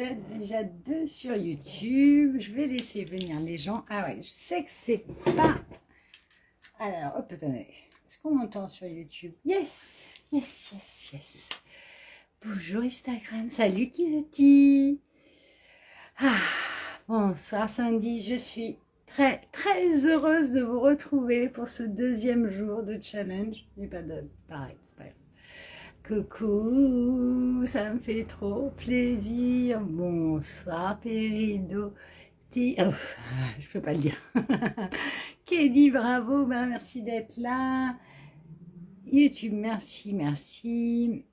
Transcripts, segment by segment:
êtes déjà 2 sur YouTube. Je vais laisser venir les gens. Ah ouais, je sais que c'est pas... Alors, hop, attendez. Est-ce qu'on m'entend sur YouTube? Yes, yes, yes, yes. Bonjour Instagram. Salut Kitty. Ah, bonsoir Sandy. Je suis très, très heureuse de vous retrouver pour ce 2e jour de challenge. Mais pas de... Pareil, c'est pas grave. Coucou, ça me fait trop plaisir. Bonsoir Pérido. Oh, je peux pas le dire. Kelly, bravo, ben, merci d'être là. YouTube, merci, merci.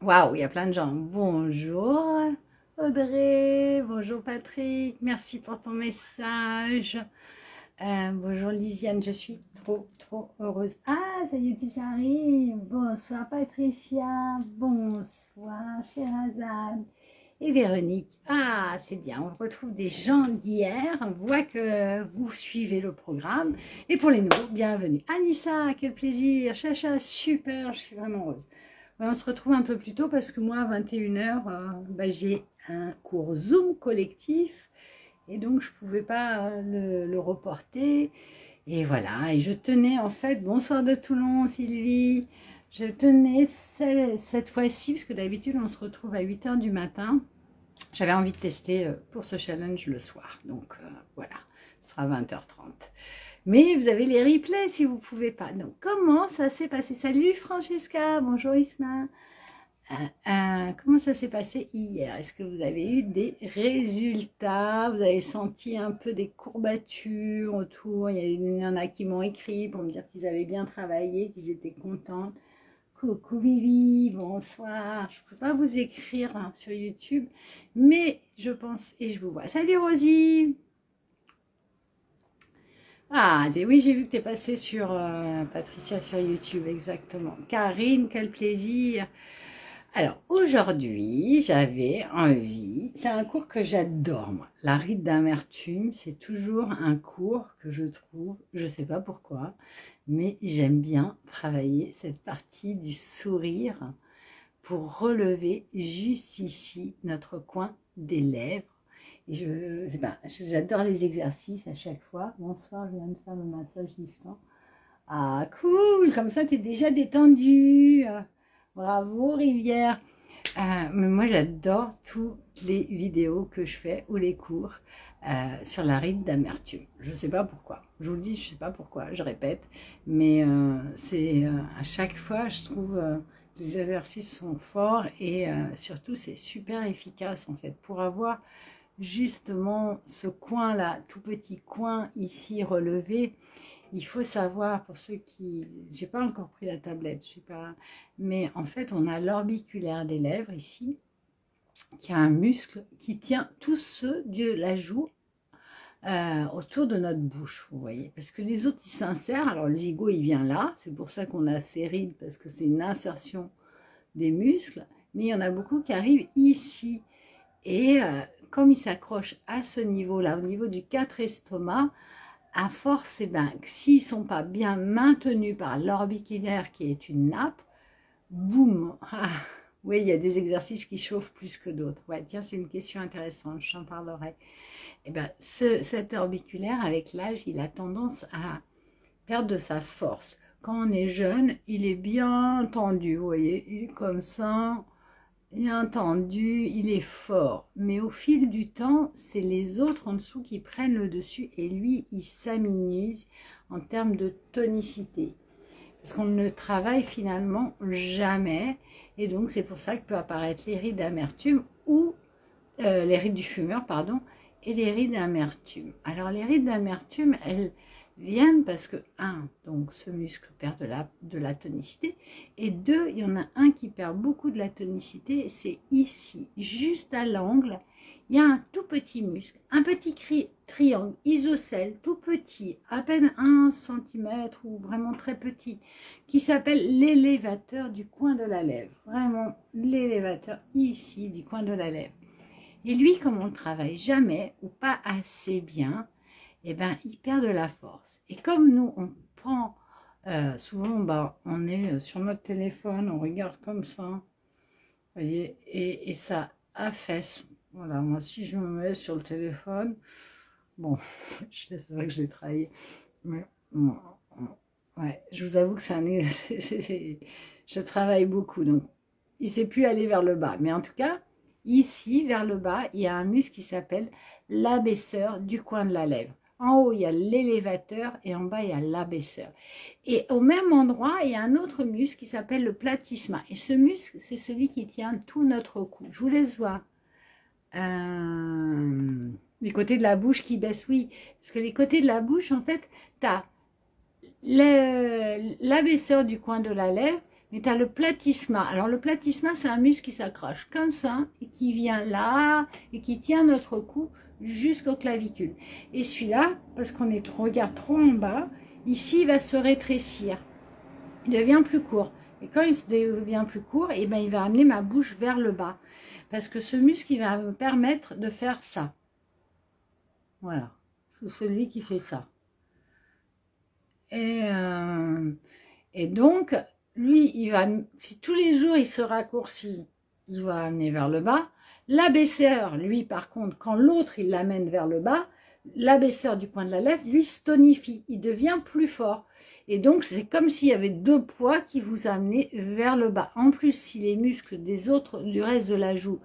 Waouh, il y a plein de gens. Bonjour Audrey, bonjour Patrick, merci pour ton message. Bonjour Lisiane, je suis trop heureuse. Ah, ça YouTube, ça arrive. Bonsoir Patricia, bonsoir Sherazade et Véronique. Ah, c'est bien, on retrouve des gens d'hier. On voit que vous suivez le programme. Et pour les nouveaux, bienvenue. Anissa, quel plaisir. Chacha, super, je suis vraiment heureuse. Ouais, on se retrouve un peu plus tôt parce que moi, à 21 h, j'ai un cours Zoom collectif. Et donc, je ne pouvais pas le reporter. Et voilà, et je tenais en fait, bonsoir de Toulon, Sylvie. Je tenais cette fois-ci, parce que d'habitude, on se retrouve à 8 h du matin. J'avais envie de tester pour ce challenge le soir. Donc, voilà, ce sera 20 h 30. Mais vous avez les replays si vous ne pouvez pas. Donc, comment ça s'est passé? Salut Francesca, bonjour Isma. Comment ça s'est passé hier? Est-ce que vous avez eu des résultats? Vous avez senti un peu des courbatures autour? Il y en a qui m'ont écrit pour me dire qu'ils avaient bien travaillé, qu'ils étaient contents. Coucou Vivi, bonsoir. Je ne peux pas vous écrire sur YouTube, mais je pense et je vous vois. Salut Rosie. Ah, oui, j'ai vu que tu es passée sur Patricia sur YouTube, exactement. Karine, quel plaisir. Alors, aujourd'hui, j'avais envie, c'est un cours que j'adore, moi. La rite d'amertume, c'est toujours un cours que je trouve, je ne sais pas pourquoi, mais j'aime bien travailler cette partie du sourire pour relever juste ici notre coin des lèvres. Et j'adore les exercices à chaque fois. Bonsoir, je viens de faire le massage liftant. Ah, cool, comme ça, tu es déjà détendu. Bravo Rivière. Mais moi j'adore toutes les vidéos que je fais ou les cours sur la rite d'amertume. Je ne sais pas pourquoi. Je vous le dis, je ne sais pas pourquoi, je répète. Mais c'est à chaque fois, je trouve les exercices sont forts et surtout c'est super efficace en fait pour avoir justement ce coin-là, tout petit coin ici relevé. Il faut savoir, pour ceux qui... J'ai pas encore pris la tablette, je sais pas... Mais en fait, on a l'orbiculaire des lèvres ici, qui a un muscle qui tient tous ceux de la joue autour de notre bouche, vous voyez. Parce que les autres, ils s'insèrent. Alors, le gigot, il vient là. C'est pour ça qu'on a ces rides, parce que c'est une insertion des muscles. Mais il y en a beaucoup qui arrivent ici. Et comme ils s'accrochent à ce niveau-là, au niveau du 4 estomac, à force, s'ils ne sont pas bien maintenus par l'orbiculaire qui est une nappe, boum. Oui, il y a des exercices qui chauffent plus que d'autres. Ouais, tiens, c'est une question intéressante, j'en parlerai. Et cet orbiculaire, avec l'âge, il a tendance à perdre de sa force. Quand on est jeune, il est bien tendu, vous voyez, il est comme ça. Bien tendu, il est fort, mais au fil du temps, c'est les autres en dessous qui prennent le dessus et lui, il s'aménuse en termes de tonicité. Parce qu'on ne travaille finalement jamais et donc c'est pour ça que peut apparaître les rides d'amertume ou les rides du fumeur, pardon, et les rides d'amertume. Alors les rides d'amertume, elles viennent parce que, donc ce muscle perd de la tonicité, et 2, il y en a un qui perd beaucoup de la tonicité, c'est ici, juste à l'angle, il y a un tout petit muscle, un petit triangle isocèle, tout petit, à peine 1 cm ou vraiment très petit, qui s'appelle l'élévateur du coin de la lèvre, vraiment l'élévateur ici du coin de la lèvre. Et lui, comme on ne travaille jamais ou pas assez bien, il perd de la force. Et comme nous, on prend, souvent, on est sur notre téléphone, on regarde comme ça, vous voyez, et ça affaisse Voilà, moi si je me mets sur le téléphone, bon, c'est vrai que je l'ai travaillé, mais bon, ouais, je vous avoue que c'est un... je travaille beaucoup, donc il ne sait plus aller vers le bas. Mais en tout cas, ici, vers le bas, il y a un muscle qui s'appelle l'abaisseur du coin de la lèvre. En haut, il y a l'élévateur et en bas, il y a l'abaisseur. Et au même endroit, il y a un autre muscle qui s'appelle le platysma. Et ce muscle, c'est celui qui tient tout notre cou. Je vous laisse voir. Les côtés de la bouche qui baissent, oui. Parce que les côtés de la bouche, en fait, tu as l'abaisseur du coin de la lèvre, mais tu as le platysma. Alors le platysma, c'est un muscle qui s'accroche comme ça, et qui vient là, et qui tient notre cou jusqu'au clavicule. Et celui-là, parce qu'on regarde trop en bas, ici, il va se rétrécir. Il devient plus court. Et quand il devient plus court, et ben, il va amener ma bouche vers le bas. Parce que ce muscle, il va me permettre de faire ça. Voilà. C'est celui qui fait ça. Et donc, lui, il va, si tous les jours il se raccourcit, il va amener vers le bas. L'abaisseur, lui, par contre, quand l'autre il l'amène vers le bas, l'abaisseur du coin de la lèvre, lui, se tonifie. Il devient plus fort. Et donc, c'est comme s'il y avait deux poids qui vous amenaient vers le bas. En plus, si les muscles du reste de la joue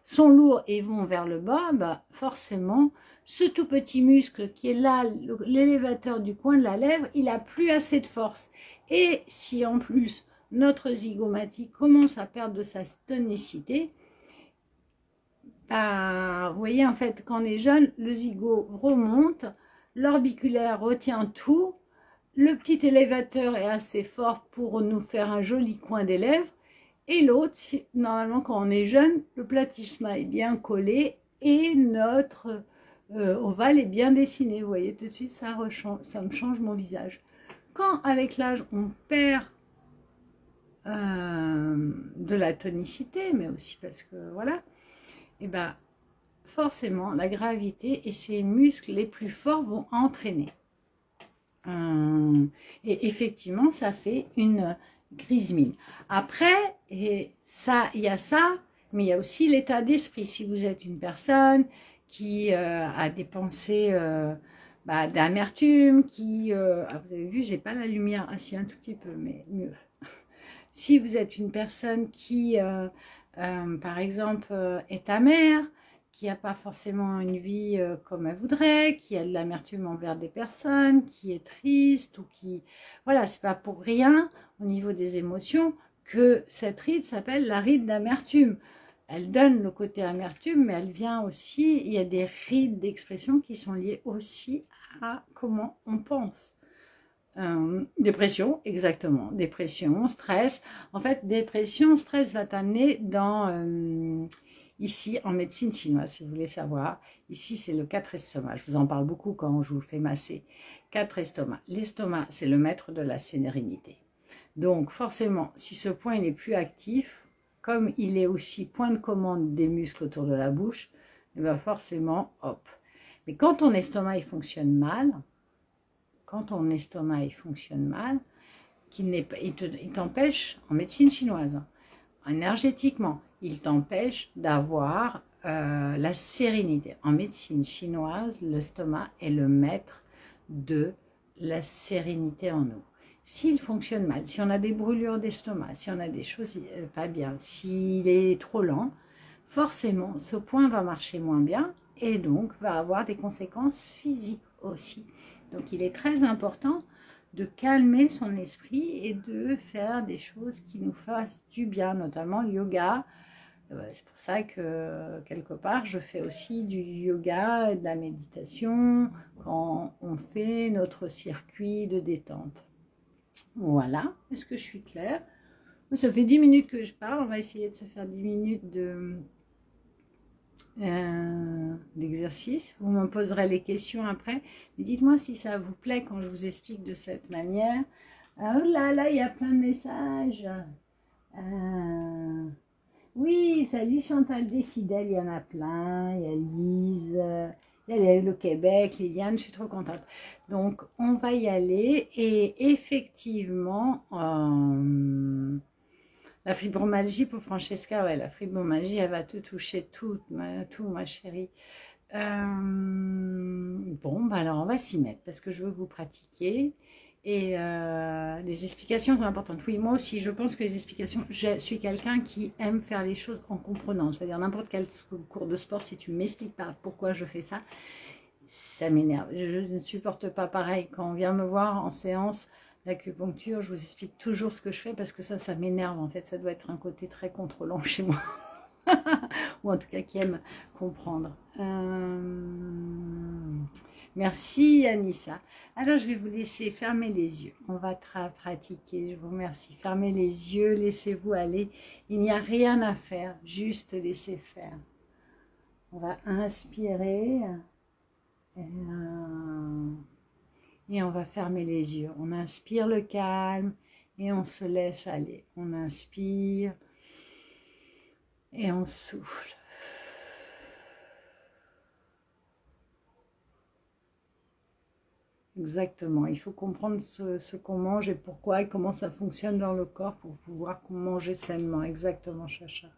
sont lourds et vont vers le bas, bah, forcément, ce tout petit muscle qui est là, l'élévateur du coin de la lèvre, il n'a plus assez de force. Et si en plus, notre zygomatique commence à perdre de sa tonicité, bah, vous voyez, en fait, quand on est jeune, le zygo remonte, l'orbiculaire retient tout, le petit élévateur est assez fort pour nous faire un joli coin des lèvres, et l'autre, normalement, quand on est jeune, le platysma est bien collé et notre ovale est bien dessiné. Vous voyez, tout de suite, ça me change mon visage. Quand, avec l'âge, on perd de la tonicité, mais aussi parce que, voilà, et ben forcément, la gravité et ses muscles les plus forts vont entraîner. Et effectivement, ça fait une grise mine. Après, il y a ça, mais il y a aussi l'état d'esprit. Si vous êtes une personne qui a des pensées d'amertume, vous avez vu, j'ai pas la lumière, si un tout petit peu, mais mieux. Si vous êtes une personne qui, par exemple, est amère, qui n'a pas forcément une vie comme elle voudrait, qui a de l'amertume envers des personnes, qui est triste ou qui... Voilà, c'est pas pour rien au niveau des émotions que cette ride s'appelle la ride d'amertume. Elle donne le côté amertume, mais elle vient aussi, il y a des rides d'expression qui sont liées aussi à comment on pense. Dépression, exactement. Dépression, stress. En fait, dépression, stress va t'amener dans... ici, en médecine chinoise, si vous voulez savoir, ici, c'est le 4 estomac. Je vous en parle beaucoup quand je vous fais masser. 4 estomac. L'estomac, c'est le maître de la sérénité. Donc, forcément, si ce point il est plus actif, comme il est aussi point de commande des muscles autour de la bouche, et bien forcément, hop. Mais quand ton estomac, il fonctionne mal, il t'empêche, en médecine chinoise, énergétiquement, il t'empêche d'avoir la sérénité. En médecine chinoise, l'estomac est le maître de la sérénité en nous. S'il fonctionne mal, si on a des brûlures d'estomac, si on a des choses pas bien, s'il est trop lent, forcément, ce point va marcher moins bien et donc va avoir des conséquences physiques aussi. Donc, il est très important de calmer son esprit et de faire des choses qui nous fassent du bien, notamment le yoga. C'est pour ça que, quelque part, je fais aussi du yoga et de la méditation quand on fait notre circuit de détente. Voilà, est-ce que je suis claire? Ça fait 10 minutes que je parle, on va essayer de se faire 10 minutes d'exercice. Vous me poserez les questions après. Mais dites-moi si ça vous plaît quand je vous explique de cette manière. Oh là là, il y a plein de messages. Oui, salut Chantal des fidèles, il y en a plein. Il y a Lise, il y a le Québec, Liliane, je suis trop contente. Donc, on va y aller. Et effectivement, la La fibromyalgie pour Francesca, ouais, la fibromyalgie, elle va te toucher tout, ma chérie. Bon, bah alors on va s'y mettre parce que je veux que vous pratiquiez. Et les explications sont importantes. Oui, moi aussi, je pense que les explications, je suis quelqu'un qui aime faire les choses en comprenant. C'est-à-dire n'importe quel cours de sport, si tu ne m'expliques pas pourquoi je fais ça, ça m'énerve. Je ne supporte pas pareil. Quand on vient me voir en séance d'acupuncture, je vous explique toujours ce que je fais parce que ça m'énerve en fait. Ça doit être un côté très contrôlant chez moi. Ou en tout cas qui aime comprendre. Merci Anissa. Alors je vais vous laisser fermer les yeux. On va pratiquer. Je vous remercie. Fermez les yeux, laissez-vous aller. Il n'y a rien à faire, juste laissez faire. On va inspirer. Et on va fermer les yeux. On inspire le calme et on se laisse aller. On inspire et on souffle. Exactement. Il faut comprendre ce qu'on mange et pourquoi et comment ça fonctionne dans le corps pour pouvoir manger sainement. Exactement, Chacha.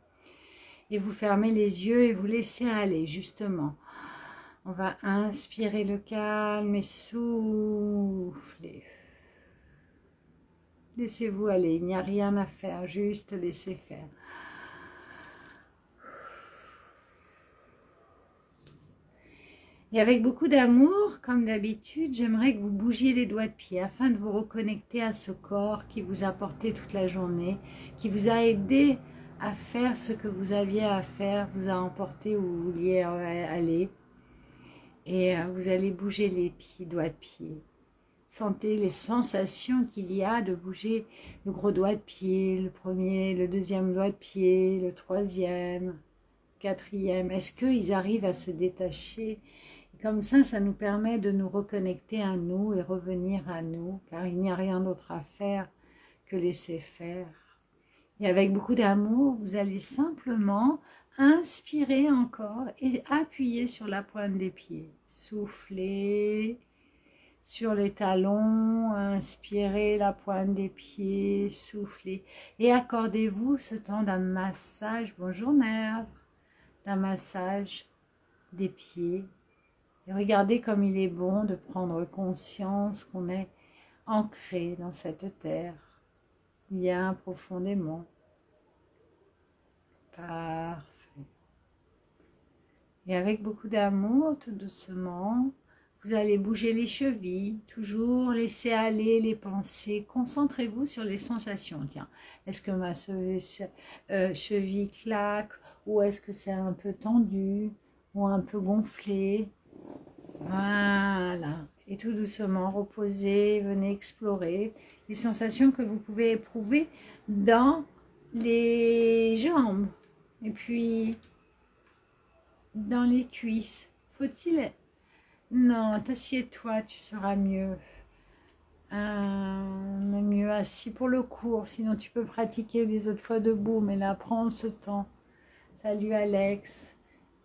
Et vous fermez les yeux et vous laissez aller, justement. On va inspirer le calme et souffler. Laissez-vous aller, il n'y a rien à faire, juste laissez faire. Et avec beaucoup d'amour, comme d'habitude, j'aimerais que vous bougiez les doigts de pied afin de vous reconnecter à ce corps qui vous a porté toute la journée, qui vous a aidé à faire ce que vous aviez à faire, vous a emporté où vous vouliez aller. Et vous allez bouger les pieds, doigts de pied. Sentez les sensations qu'il y a de bouger le gros doigt de pied, le premier, le deuxième doigt de pied, le troisième, quatrième. Est-ce qu'ils arrivent à se détacher? Comme ça nous permet de nous reconnecter à nous et revenir à nous, car il n'y a rien d'autre à faire que laisser faire. Et avec beaucoup d'amour, vous allez simplement inspirer encore et appuyer sur la pointe des pieds. Soufflez sur les talons, inspirez la pointe des pieds, soufflez. Et accordez-vous ce temps d'un massage, bonjour nerfs, d'un massage des pieds. Et regardez comme il est bon de prendre conscience qu'on est ancré dans cette terre, bien profondément. Parfait. Et avec beaucoup d'amour, tout doucement, vous allez bouger les chevilles, toujours laisser aller les pensées. Concentrez-vous sur les sensations. Tiens, est-ce que ma cheville claque ou est-ce que c'est un peu tendu ou un peu gonflé? Voilà. Et tout doucement, reposez, venez explorer les sensations que vous pouvez éprouver dans les jambes. Et puis, dans les cuisses. Faut-il... Non, t'assieds-toi, tu seras mieux. Mieux assis pour le cours. Sinon, tu peux pratiquer les autres fois debout. Mais là, prends ce temps. Salut Alex.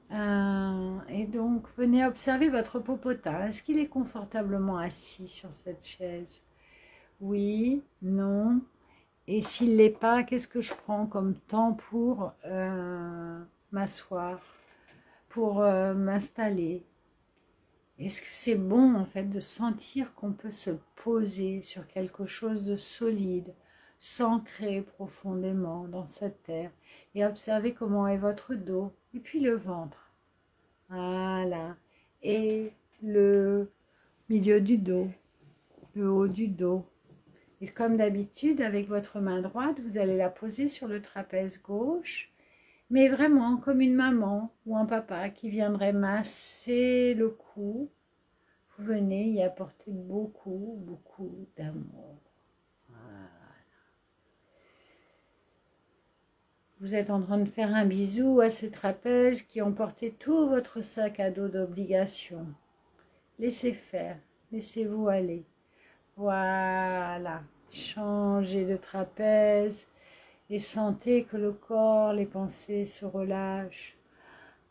Et donc, venez observer votre popotin. Est-ce qu'il est confortablement assis sur cette chaise? Oui, non. Et s'il ne l'est pas, qu'est-ce que je prends comme temps pour m'asseoir, pour m'installer? Est-ce que c'est bon en fait de sentir qu'on peut se poser sur quelque chose de solide, s'ancrer profondément dans cette terre et observer comment est votre dos et puis le ventre. Voilà. Et le milieu du dos, le haut du dos. Et comme d'habitude, avec votre main droite, vous allez la poser sur le trapèze gauche, mais vraiment comme une maman ou un papa qui viendrait masser le cou. Vous venez y apporter beaucoup, beaucoup d'amour. Voilà. Vous êtes en train de faire un bisou à ces trapèzes qui ont porté tout votre sac à dos d'obligation. Laissez faire, laissez-vous aller. Voilà. Changez de trapèze et sentez que le corps, les pensées se relâchent.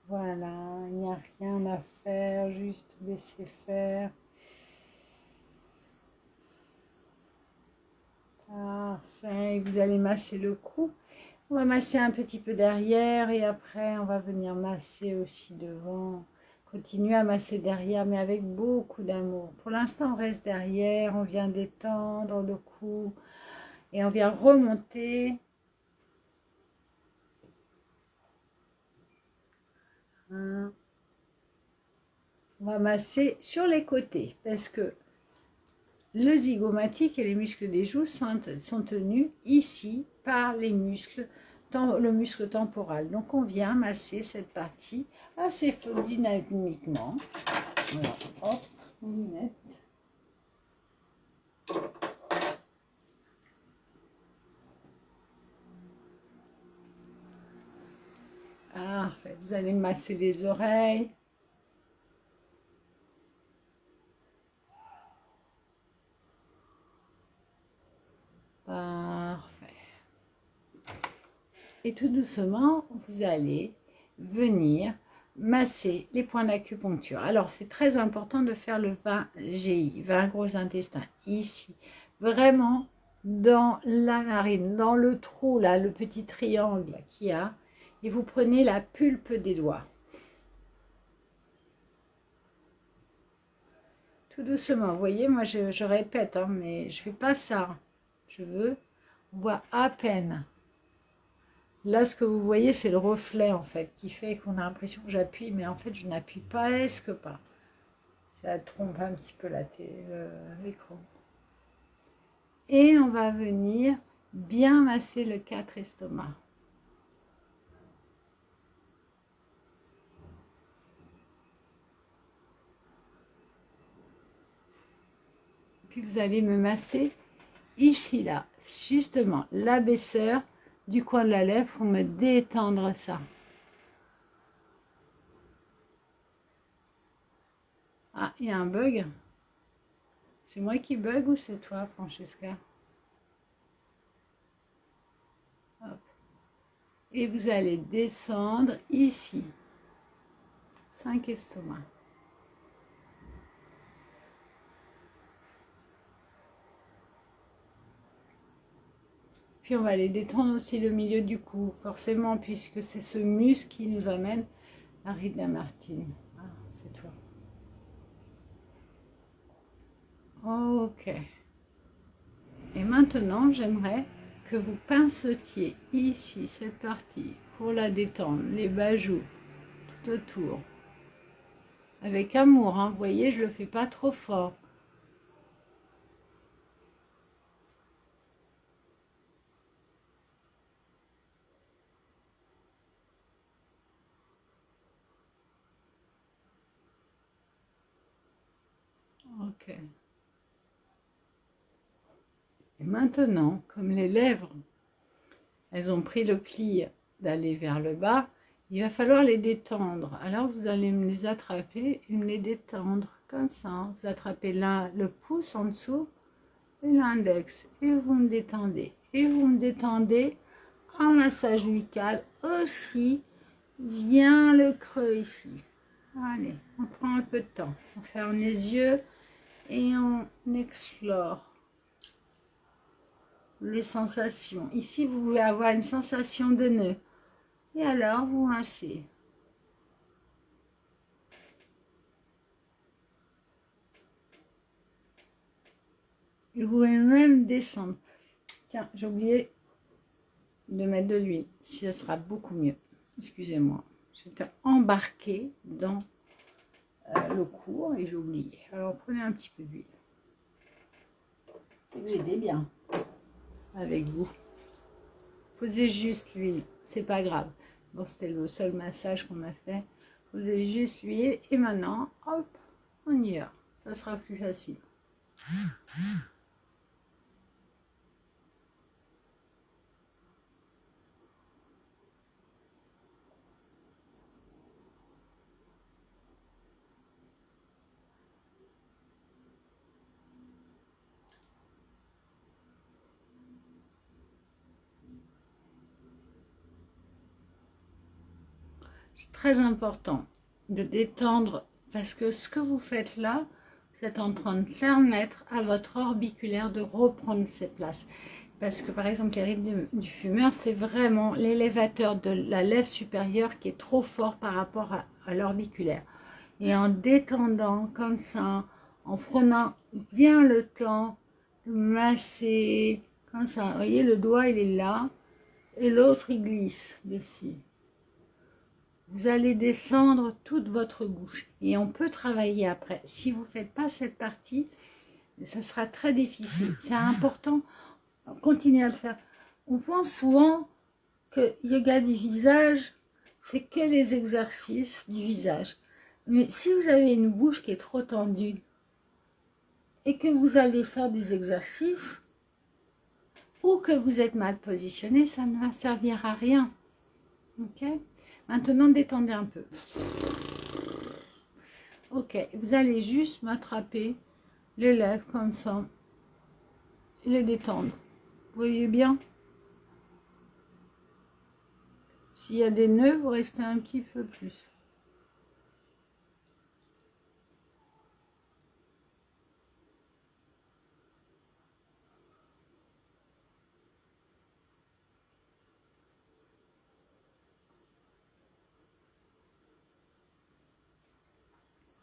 Voilà, il n'y a rien à faire, juste laisser faire. Parfait, et vous allez masser le cou. On va masser un petit peu derrière et après on va venir masser aussi devant. Continuez à masser derrière mais avec beaucoup d'amour. Pour l'instant on reste derrière, on vient détendre le cou et on vient remonter. On va masser sur les côtés parce que le zygomatique et les muscles des joues sont tenus ici par les muscles, le muscle temporal. Donc on vient masser cette partie assez dynamiquement. Voilà, hop, lunette. Parfait, vous allez masser les oreilles. Parfait. Et tout doucement, vous allez venir masser les points d'acupuncture. Alors, c'est très important de faire le 20 GI, 20 gros intestins, ici. Vraiment dans la narine, dans le trou, là, le petit triangle qu'il y a. Et vous prenez la pulpe des doigts. Tout doucement, vous voyez, moi je répète, hein, mais je ne fais pas ça. Je veux, on voit à peine. Là, ce que vous voyez, c'est le reflet, en fait, qui fait qu'on a l'impression que j'appuie, mais en fait, je n'appuie presque pas. Ça trompe un petit peu l'écran. Et on va venir bien masser le 4 estomac. Puis vous allez me masser ici, là, justement, l'abaisseur du coin de la lèvre pour me détendre ça. Ah, il y a un bug. C'est moi qui bug ou c'est toi, Francesca? Hop. Et vous allez descendre ici. 5 estomacs. Puis on va aller détendre aussi le milieu du cou, forcément, puisque c'est ce muscle qui nous amène à Rita Martine. Ah, c'est toi. Ok. Et maintenant, j'aimerais que vous pincetiez ici, cette partie, pour la détendre, les bajoux, tout autour. Avec amour, hein. Vous voyez, je ne le fais pas trop fort. Ok. Et maintenant, comme les lèvres, elles ont pris le pli d'aller vers le bas, il va falloir les détendre. Alors vous allez me les attraper et me les détendre comme ça. Vous attrapez le pouce en dessous et l'index et vous me détendez. Et vous me détendez en massage buccal aussi. Vient le creux ici. Allez, on prend un peu de temps. On ferme les yeux et on explore les sensations. Ici, vous pouvez avoir une sensation de nœud. Et alors, vous massez. Et vous pouvez même descendre. Tiens, j'ai oublié de mettre de l'huile. Si ça sera beaucoup mieux. Excusez-moi. J'étais embarquée dans le cours et j'ai oublié. Alors, prenez un petit peu d'huile. C'est que j'étais bien avec vous. Posez juste l'huile. C'est pas grave. Bon, c'était le seul massage qu'on a fait. Posez juste l'huile et maintenant, hop, on y va. Ça sera plus facile. C'est très important de détendre parce que ce que vous faites là, vous êtes en train de permettre à votre orbiculaire de reprendre ses places. Parce que par exemple, les rides du fumeur, c'est vraiment l'élévateur de la lèvre supérieure qui est trop fort par rapport à l'orbiculaire. Et en détendant comme ça, en prenant bien le temps de masser, comme ça, vous voyez, le doigt il est là, et l'autre il glisse dessus. Vous allez descendre toute votre bouche. Et on peut travailler après. Si vous ne faites pas cette partie, ça sera très difficile. C'est important, continuez à le faire. On pense souvent que yoga du visage, c'est que les exercices du visage. Mais si vous avez une bouche qui est trop tendue et que vous allez faire des exercices ou que vous êtes mal positionné, ça ne va servir à rien. Ok? Maintenant, détendez un peu. Ok, vous allez juste m'attraper les lèvres comme ça et les détendre. Vous voyez bien? S'il y a des nœuds, vous restez un petit peu plus.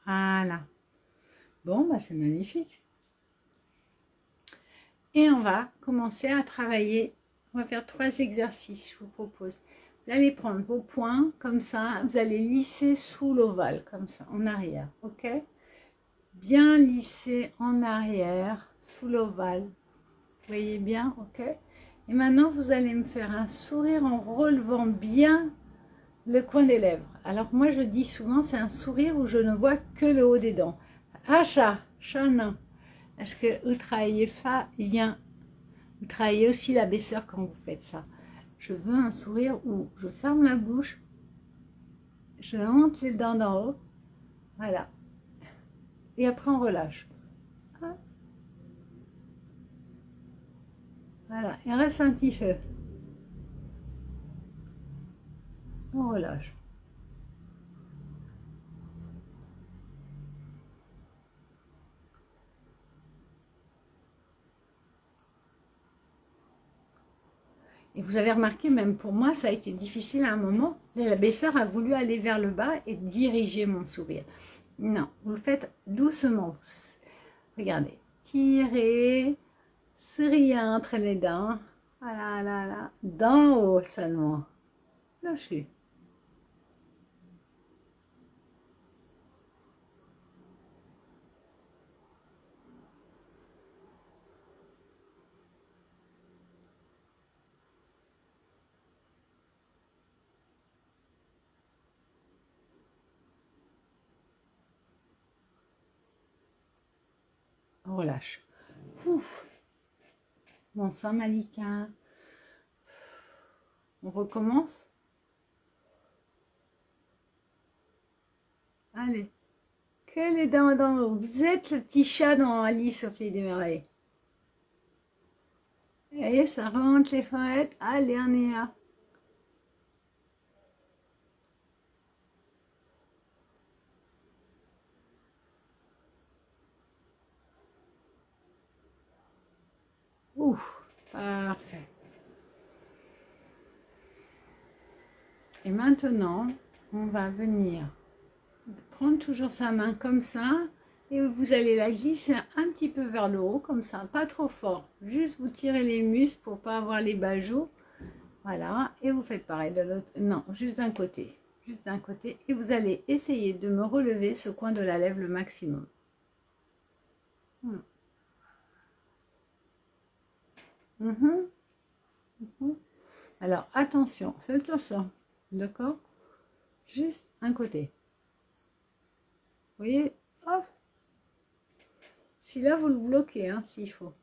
Voilà. Bon, bah c'est magnifique. Et on va commencer à travailler. On va faire 3 exercices, je vous propose. Vous allez prendre vos poings comme ça. Vous allez lisser sous l'ovale, comme ça, en arrière. Ok? Bien lisser en arrière, sous l'ovale. Vous voyez bien? Ok? Et maintenant, vous allez me faire un sourire en relevant bien le coin des lèvres. Alors moi, je dis souvent, c'est un sourire où je ne vois que le haut des dents. Acha, chana. Parce que vous travaillez pas bien. Vous travaillez aussi l'abaisseur quand vous faites ça. Je veux un sourire où je ferme la bouche, je monte les dents d'en haut, voilà. Et après on relâche. Voilà, il reste un petit feu. On relâche. Et vous avez remarqué, même pour moi, ça a été difficile à un moment. L'abaisseur a voulu aller vers le bas et diriger mon sourire. Non, vous le faites doucement. Regardez, tirez, souriez entre les dents. Voilà, là, là, d'en haut seulement. Lâchez. On relâche. Ouf. Bonsoir Malika. On recommence. Allez. Que les dents d'en haut. Vous êtes le petit chat dans Alice au Pays des Merveilles. Vous voyez, ça remonte les fenêtres. Allez, on y va. Ouf, parfait. Et maintenant, on va venir prendre toujours sa main comme ça et vous allez la glisser un petit peu vers le haut, comme ça, pas trop fort. Juste vous tirez les muscles pour pas avoir les bajots. Voilà, et vous faites pareil de l'autre. Non, juste d'un côté. Juste d'un côté. Et vous allez essayer de me relever ce coin de la lèvre le maximum. Alors, attention, faites ça. D'accord? Juste un côté. Vous voyez? Hop. Si là, vous le bloquez, hein, s'il faut.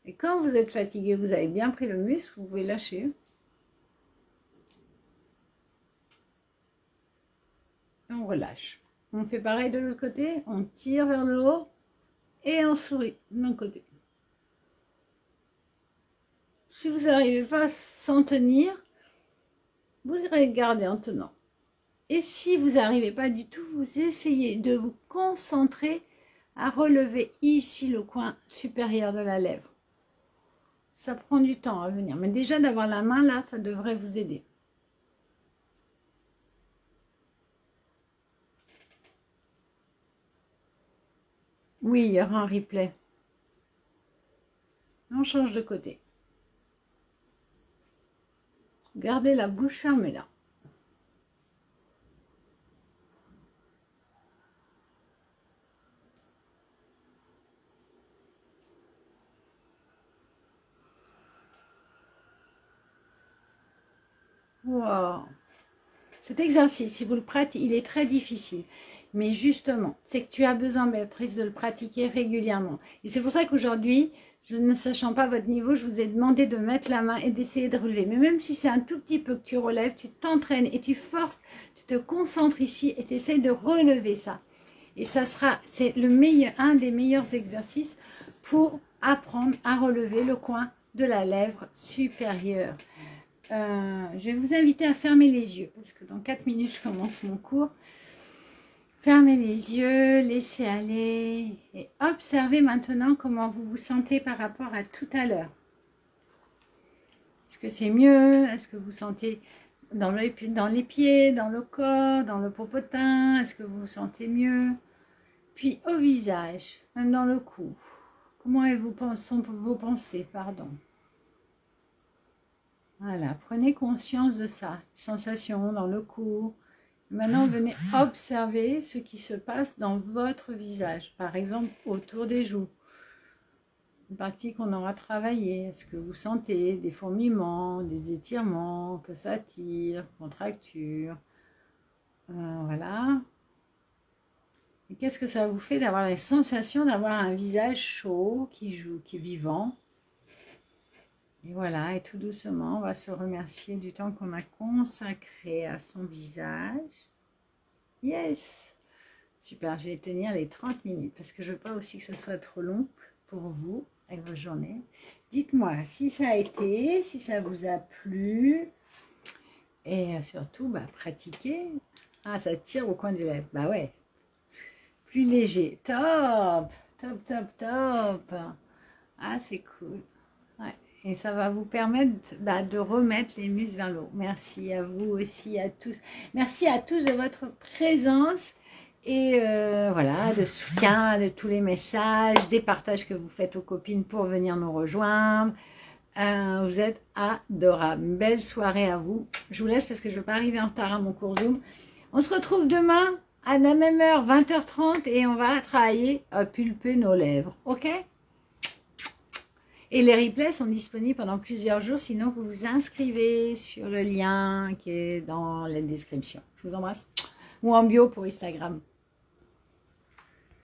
Et quand vous êtes fatigué, vous avez bien pris le muscle, vous pouvez lâcher. Et on relâche. On fait pareil de l'autre côté, on tire vers le haut et on sourit d'un côté. Si vous n'arrivez pas sans tenir, vous le regardez en tenant. Et si vous n'arrivez pas du tout, vous essayez de vous concentrer à relever ici le coin supérieur de la lèvre. Ça prend du temps à venir, mais déjà d'avoir la main là, ça devrait vous aider. Oui, il y aura un replay. On change de côté. Gardez la bouche fermée là. Wow. Cet exercice, si vous le pratiquez, il est très difficile. Mais justement, c'est que tu as besoin, Béatrice, de le pratiquer régulièrement. Et c'est pour ça qu'aujourd'hui, je ne sachant pas votre niveau, je vous ai demandé de mettre la main et d'essayer de relever. Mais même si c'est un tout petit peu que tu relèves, tu t'entraînes et tu forces, tu te concentres ici et tu essayes de relever ça. Et ça sera, c'est le meilleur, un des meilleurs exercices pour apprendre à relever le coin de la lèvre supérieure. Je vais vous inviter à fermer les yeux parce que dans 4 minutes, je commence mon cours. Fermez les yeux, laissez aller et observez maintenant comment vous vous sentez par rapport à tout à l'heure. Est-ce que c'est mieux? Est-ce que vous sentez dans les pieds, dans le corps, dans le popotin? Est-ce que vous vous sentez mieux? Puis au visage, même dans le cou. Comment sont vos pensées, pardon. Voilà, prenez conscience de ça, sensations dans le cou. Maintenant, venez observer ce qui se passe dans votre visage. Par exemple, autour des joues. Une partie qu'on aura travaillé. Est-ce que vous sentez des fourmillements, des étirements, que ça tire, contracture? Voilà. Et qu'est-ce que ça vous fait d'avoir la sensation d'avoir un visage chaud qui joue, qui est vivant? Et voilà, et tout doucement, on va se remercier du temps qu'on a consacré à son visage. Yes! Super, je vais tenir les 30 minutes parce que je ne veux pas aussi que ce soit trop long pour vous avec votre journée. Dites-moi si ça a été, si ça vous a plu. Et surtout, pratiquez. Ah, ça tire au coin des lèvres. Bah ouais. Plus léger. Top! Top, top, top! Ah, c'est cool. Ouais. Et ça va vous permettre de remettre les muscles vers l'eau. Merci à vous aussi, à tous. Merci à tous de votre présence et voilà, de soutien, de tous les messages, des partages que vous faites aux copines pour venir nous rejoindre. Vous êtes adorables. Belle soirée à vous. Je vous laisse parce que je ne veux pas arriver en retard à mon cours Zoom. On se retrouve demain à la même heure, 20h30, et on va travailler à pulper nos lèvres. Ok ? Et les replays sont disponibles pendant plusieurs jours, sinon vous vous inscrivez sur le lien qui est dans la description. Je vous embrasse. Ou en bio pour Instagram.